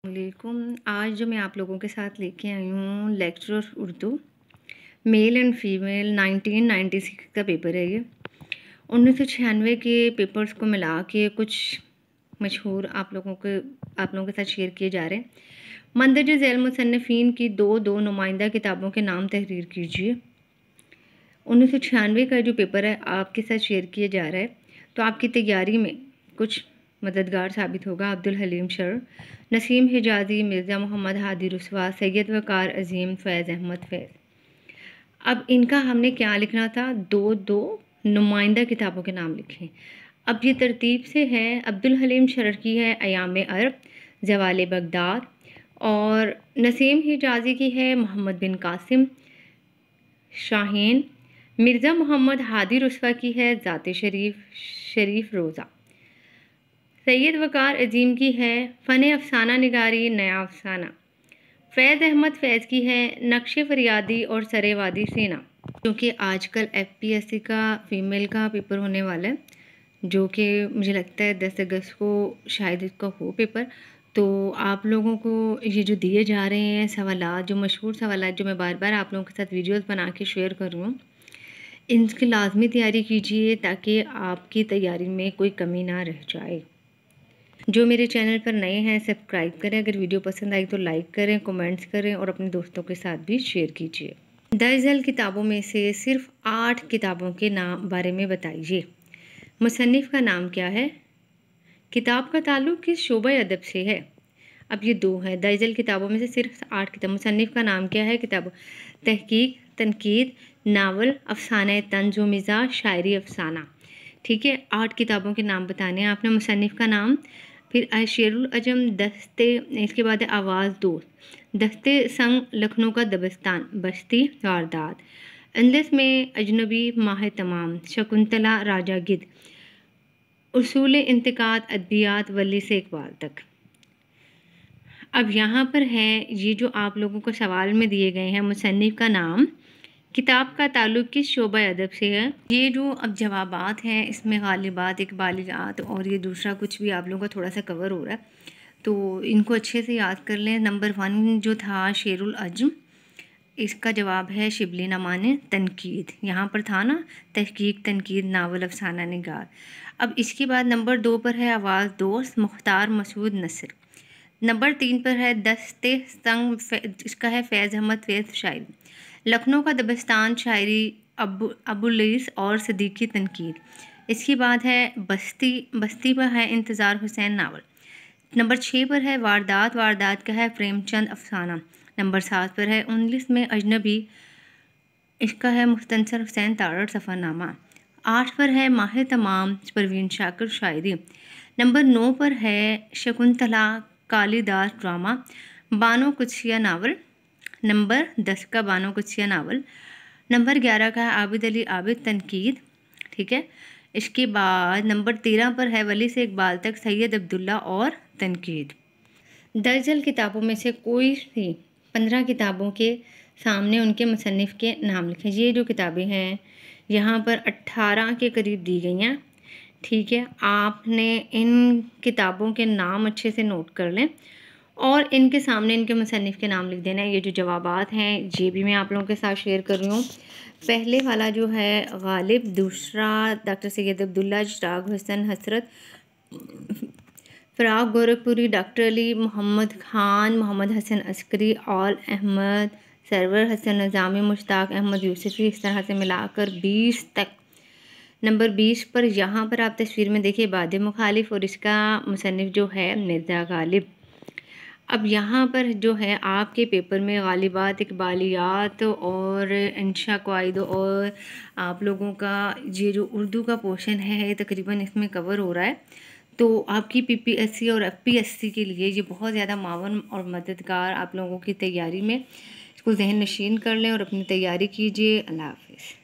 वालेकुम। आज जो मैं आप लोगों के साथ लेके आई हूँ lecture Urdu male and female 1996 का पेपर है। ये 1996 के पेपर्स को मिला के कुछ मशहूर आप लोगों के साथ शेयर किए जा रहे हैं। मंदरज झैल मुसन्निफीन की दो नुमाइंदा किताबों के नाम तहरीर कीजिए। 1996 का जो पेपर है आपके साथ शेयर किया जा रहा है, तो आपकी तैयारी में कुछ मददगार साबित होगा। अब्दुल हलीम शर, नसीम हिजाजी, मिर्ज़ा मोहम्मद हादी रुस्वा, सैयद वकार अजीम, फ़ैज़ अहमद फ़ैज़। अब इनका हमने क्या लिखना था, दो नुमाइंदा किताबों के नाम लिखें। अब ये तरतीब से है। अब्दुल हलीम शर की है अयाम अरब, ज़वाल बगदाद, और नसीम हिजाजी की है मोहम्मद बिन कासिम, शाहीन। मिर्ज़ा मोहम्मद हादी रुस्वा की है ज़ाते शरीफ रोज़ा। सैयद वकार अजीम की है फ़न अफसाना निगारी नया अफसाना। फ़ैज़ अहमद फ़ैज़ की है नक्श फरियादी और सरेवादी सेना। क्योंकि आजकल FPSC का फ़ीमेल का पेपर होने वाला है, जो कि मुझे लगता है 10 अगस्त को शायद इसका हो पेपर। तो आप लोगों को ये जो दिए जा रहे हैं सवालात, जो मशहूर सवालात जो मैं बार बार आप लोगों के साथ वीडियोस बना के शेयर कर रही हूँ, इनकी लाजमी तैयारी कीजिए ताकि आपकी तैयारी में कोई कमी ना रह जाए। जो मेरे चैनल पर नए हैं सब्सक्राइब करें। अगर वीडियो पसंद आई तो लाइक करें, कमेंट्स करें और अपने दोस्तों के साथ भी शेयर कीजिए। दर्जल किताबों में से सिर्फ 8 किताबों के नाम बारे में बताइए। मुसन्निफ़ का नाम क्या है? किताब का ताल्लुक़ किस शोबा अदब से है? अब ये 2 हैं। दर्जल किताबों में से सिर्फ 8 किताब। मुसन्निफ़ का नाम क्या है? किताब तहकीक, तनकीद, नावल, अफसाना तंज़ व मिज़ाज, शायरी, अफसाना। ठीक है, 8 किताबों के नाम बताने हैं आपने। मुसन्निफ़ का नाम, फिर शेरुल अजम, दस्ते, इसके बाद है आवाज़ दोस्त, दस्ते संग, लखनऊ का दबस्तान, बस्ती, वारदात, अंदस में अजनबी, माह तमाम, शकुंतला, राजा गिद्ध, उसूल इंतकाद, अदबियात, वली से इकबाल तक। अब यहाँ पर है ये जो आप लोगों को सवाल में दिए गए हैं, मुसन्निफ़ का नाम, किताब का ताल्लुक़ किस शोबा अदब से है। ये जो अब जवाबात हैं इसमें गालिबात, इकबालियात और ये दूसरा कुछ भी आप लोगों का थोड़ा सा कवर हो रहा है, तो इनको अच्छे से याद कर लें। नंबर 1 जो था शेरुल अज्म, इसका जवाब है शिबली नमाने तनकीद। यहाँ पर था ना तहकीक, तनकीद, नावल, अफसाना निगार। अब इसके बाद नंबर 2 पर है आवाज़ दोस्त, मुख्तार मसूद नसर। नंबर 3 पर है दस्ते संग, इसका है फ़ैज़ अहमद फ़ैज़ शायरी। लखनऊ का दबस्तान, शायरी अबुल्लैस और सदीकी तनकीद। इसके बाद है बस्ती पर है इंतज़ार हुसैन नावल। नंबर 6 पर है वारदात का है प्रेमचंद अफसाना। नंबर 7 पर है 19 में अजनबी, इसका है मुख्तसर हुसैन तारड़ सफ़रनामा। 8 पर है माह तमाम, परवीन शाकिर शायरी। नंबर 9 पर है Shakuntala Kalidas drama, Bano Qudsia novel. Number 10 का बानो कुदसिया नावल। नंबर 11 का है आबिद अली आबिद तनकीद। ठीक है, इसके बाद नंबर 13 पर है वली से इकबाल तक, सैयद अब्दुल्ला और तनकीद। दर्जल किताबों में से कोई सी 15 किताबों के सामने उनके मुसन्निफ़ के नाम लिखें। ये जो किताबें हैं यहाँ पर 18 के करीब दी गई हैं। ठीक है, आपने इन किताबों के नाम अच्छे से नोट कर लें और इनके सामने इनके मुसन्निफ़ के नाम लिख देना है। ये जो जवाबात हैं ये भी मैं आप लोगों के साथ शेयर कर रही हूँ। पहले वाला जो है गालिब, दूसरा डॉक्टर सैयद अब्दुल्ला, चिराग हसन हसरत, फ़राग गोरखपुरी, डॉक्टर अली, मोहम्मद ख़ान, मोहम्मद हसन अस्करी, ऑल अहमद, सरवर हसन नज़ामी, मुश्ताक अहमद यूसुफ़ी, इस तरह से मिलाकर 20 तक। नंबर 20 पर यहाँ पर आप तस्वीर में देखिए बाद मुखालिफ और इसका मुसन्निफ़ जो है मिर्ज़ा गालिब। अब यहाँ पर जो है आपके पेपर में गालिबात, इकबालियात और इंशा कवाइद और आप लोगों का ये जो उर्दू का पोर्शन है तकरीबन इसमें कवर हो रहा है। तो आपकी PPSC और FPSC के लिए ये बहुत ज़्यादा मावन और मददगार आप लोगों की तैयारी में, इसको ज़हन नशीन कर लें और अपनी तैयारी कीजिए। अल्लाह हाफ़िज़।